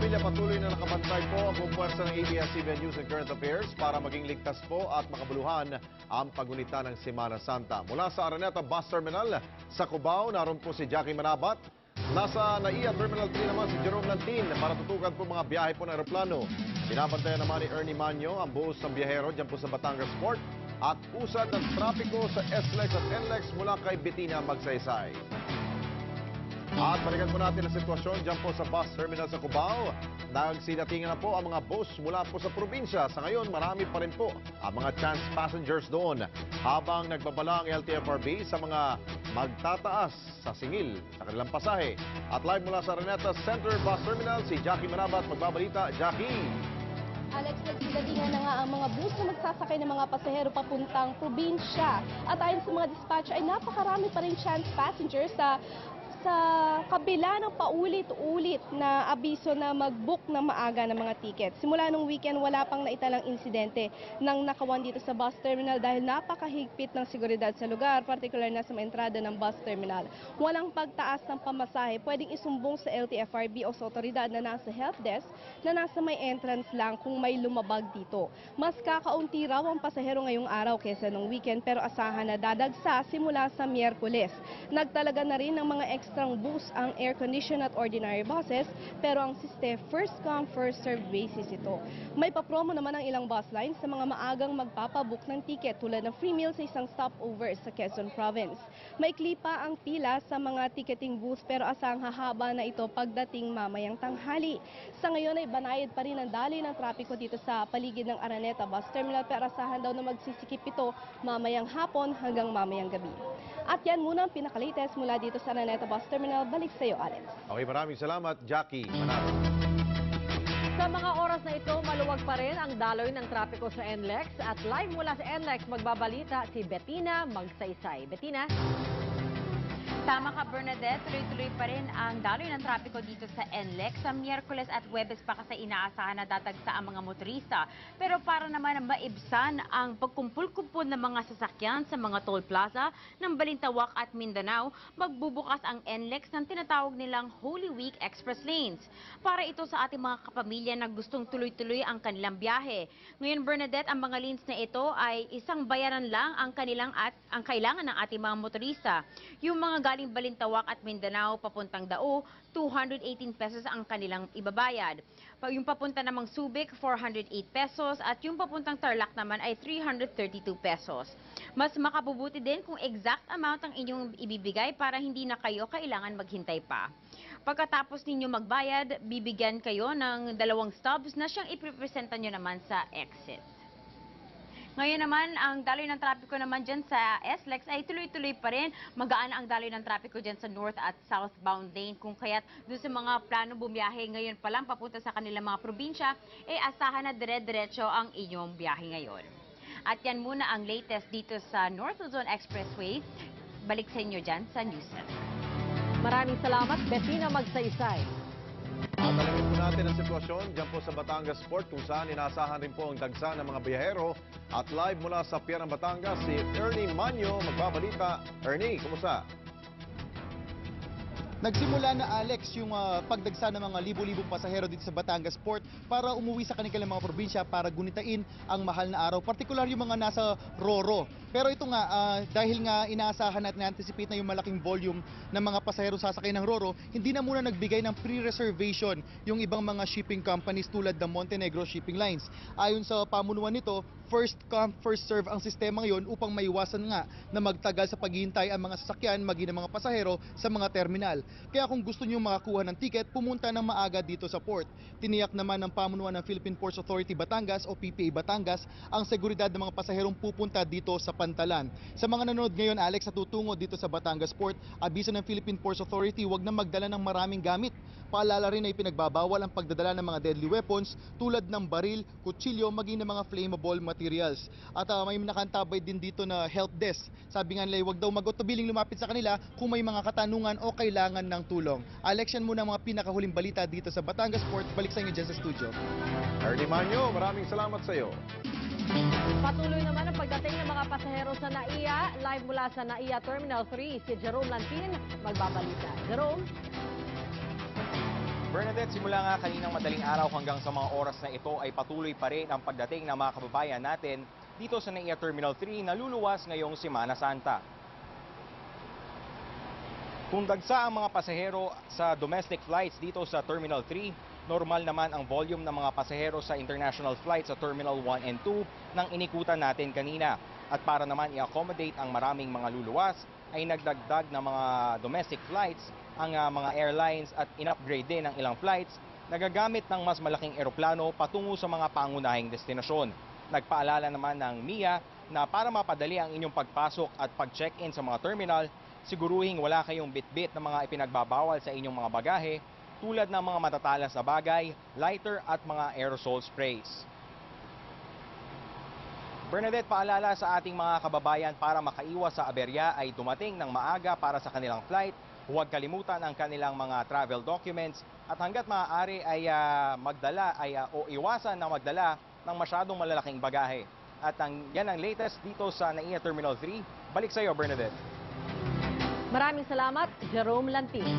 kapamilya, patuloy na nakabantay po ang buong puwersa ng ABS-CBN News and Current Affairs para maging ligtas po at makabuluhan ang pagunita ng Semana Santa. Mula sa Araneta Bus Terminal sa Cubao, naroon po si Jackie Manabat. Nasa NAIA Terminal 3 naman si Jerome Lantin para tutukan po mga biyahe po ng aeroplano. Binabantayan naman ni Ernie Manyo ang buhos ng biyahero dyan po sa Batangas Port at usad ng trapiko sa SLEX at NLEX mula kay Bettina Magsaysay. At balikan po natin ang sitwasyon dyan po sa bus terminal sa Cubao. Nagsinatingan na po ang mga bus mula po sa probinsya. Sa ngayon, marami pa rin po ang mga chance passengers doon. Habang nagbabala ang LTFRB sa mga magtataas sa singil sa kanilang pasahe. At live mula sa Araneta Center Bus Terminal, si Jackie Manabat magbabalita. Jackie! Alex, nagsilatingan na nga ang mga bus na magsasakay ng mga pasahero papuntang probinsya. At ayon sa mga dispatch ay napakarami pa rin chance passengers sa kabila ng paulit-ulit na abiso na mag-book ng maaga ng mga ticket. Simula nung weekend, wala pang naitalang insidente ng nakawan dito sa bus terminal dahil napakahigpit ng seguridad sa lugar, particular na sa mga entrada ng bus terminal. Walang pagtaas ng pamasahe, pwedeng isumbong sa LTFRB o sa otoridad na nasa help desk na nasa may entrance lang kung may lumabag dito. Mas kakaunti raw ang pasahero ngayong araw kesa nung weekend pero asahan na dadagsa simula sa Miyerkules. Nagtalaga na rin ng mga extrang bus ang air-conditioned at ordinary buses, pero ang system first come, first serve basis ito. May papromo naman ang ilang bus lines sa mga maagang magpapabook ng ticket tulad ng free meal sa isang stopover sa Quezon Province. May pa ang pila sa mga ticketing booth pero asang hahaba na ito pagdating mamayang tanghali. Sa ngayon ay banayad pa rin ang daloy ng trapiko dito sa paligid ng Araneta Bus Terminal pero asahan daw na magsisikip ito mamayang hapon hanggang mamayang gabi. At yan muna ang pinaka-latest mula dito sa Araneta Bus Terminal. Balik sa iyo, Alex. Okay, maraming salamat, Jackie Manabat. Sa mga oras na ito, maluwag pa rin ang daloy ng trapiko sa NLEX at live mula sa NLEX magbabalita si Bettina Magsaysay. Bettina? Tama ka, Bernadette. Tuloy-tuloy pa rin ang daloy ng trapiko dito sa NLEX. Sa Miyerkules at Huwebes pa kasi inaasahan na dadagsa ang mga motorista. Pero para naman maibsan ang pagkumpul-kumpul ng mga sasakyan sa mga toll plaza ng Balintawak at Mindanao, magbubukas ang NLEX ng tinatawag nilang Holy Week Express Lanes. Para ito sa ating mga kapamilya na gustong tuloy-tuloy ang kanilang biyahe. Ngayon, Bernadette, ang mga lanes na ito ay isang bayaran lang ang kailangan ng ating mga motorista. Yung mga galing Balintawak at Mindanao papuntang Dao, 218 pesos ang kanilang ibabayad. Yung papunta namang Subic, 408 pesos at yung papuntang Tarlac naman ay 332 pesos. Mas makabubuti din kung exact amount ang inyong ibibigay para hindi na kayo kailangan maghintay pa. Pagkatapos ninyo magbayad, bibigyan kayo ng 2 stubs na siyang ipipresenta nyo naman sa exit. Ngayon naman, ang daloy ng trapiko naman dyan sa SLEX ay tuloy-tuloy pa rin. Magaan ang daloy ng trapiko dyan sa north at southbound lane. Kung kaya't doon sa mga plano bumiyahe ngayon pa lang papunta sa kanilang mga probinsya, asahan na dire-diretso ang inyong biyahe ngayon. At yan muna ang latest dito sa North Luzon Expressway. Balik sa inyo dyan sa News Center. Maraming salamat, Bettina Magsaysay. At alamin po natin ang sitwasyon dyan po sa Batangas Port kung saan inaasahan rin po ang dagsa ng mga biyahero. At live mula sa Pier ng Batangas, si Ernie Manyo magbabalita. Ernie, kumusta? Nagsimula na, Alex, yung pagdagsa ng mga libo-libong pasahero dito sa Batangas Port para umuwi sa kanilang mga probinsya para gunitain ang mahal na araw, partikular yung mga nasa Roro. Pero ito nga, dahil nga inaasahan at na-anticipate na yung malaking volume ng mga pasahero sasakay ng Roro, hindi na muna nagbigay ng pre-reservation yung ibang mga shipping companies tulad ng Montenegro Shipping Lines. Ayon sa pamunuan nito, first come, first serve ang sistema ngayon upang maiwasan nga na magtagal sa paghihintay ang mga sasakyan, maging ng mga pasahero sa mga terminal. Kaya kung gusto niyo makakuha ng ticket, pumunta ng maaga dito sa port. Tiniyak naman ng pamunuan ng Philippine Ports Authority Batangas o PPA Batangas ang seguridad ng mga pasaherong pupunta dito sa Pantalan. Sa mga nanonood ngayon, Alex, sa tutungo dito sa Batangas Port, abiso ng Philippine Ports Authority, huwag na magdala ng maraming gamit. Paalala rin ay pinagbabawal ang pagdadala ng mga deadly weapons tulad ng baril, kutsilyo, maging ng mga flammable materials. At may nakantabay din dito na help desk. Sabi nga nila, huwag daw magtubiling lumapit sa kanila kung may mga katanungan o kailangan ng tulong. Alex, yan muna ang mga pinakahuling balita dito sa Batangas Port. Balik sa inyo dyan sa studio. Ernie Manyo, maraming salamat sa iyo. Patuloy naman ang pagdating ng mga pasahero sa NAIA. Live mula sa NAIA Terminal 3, si Jerome Lantin magbabalita. Jerome? Bernadette, simula nga kaninang madaling araw hanggang sa mga oras na ito ay patuloy pa rin ang pagdating ng mga kababayan natin dito sa NAIA Terminal 3 na luluwas ngayong Semana Santa. Kung dagsa ang mga pasahero sa domestic flights dito sa Terminal 3, normal naman ang volume ng mga pasahero sa international flights sa Terminal 1 and 2 nang inikutan natin kanina. At para naman i-accommodate ang maraming mga luluwas, ay nagdagdag ng mga domestic flights ang mga airlines at in-upgrade din ang ilang flights na gagamit ng mas malaking eroplano patungo sa mga pangunahing destinasyon. Nagpaalala naman ng NIA na para mapadali ang inyong pagpasok at pag-check-in sa mga terminal, siguruhing wala kayong bitbit na mga ipinagbabawal sa inyong mga bagahe tulad ng mga matatalas na bagay, lighter at mga aerosol sprays. Bernadette, paalala sa ating mga kababayan para makaiwas sa aberya ay dumating ng maaga para sa kanilang flight. Huwag kalimutan ang kanilang mga travel documents at hanggat maaari ay o iwasan na magdala ng masyadong malalaking bagahe. At yan ang latest dito sa NAIA Terminal 3. Balik sa iyo, Bernadette. Maraming salamat, Jerome Lantin.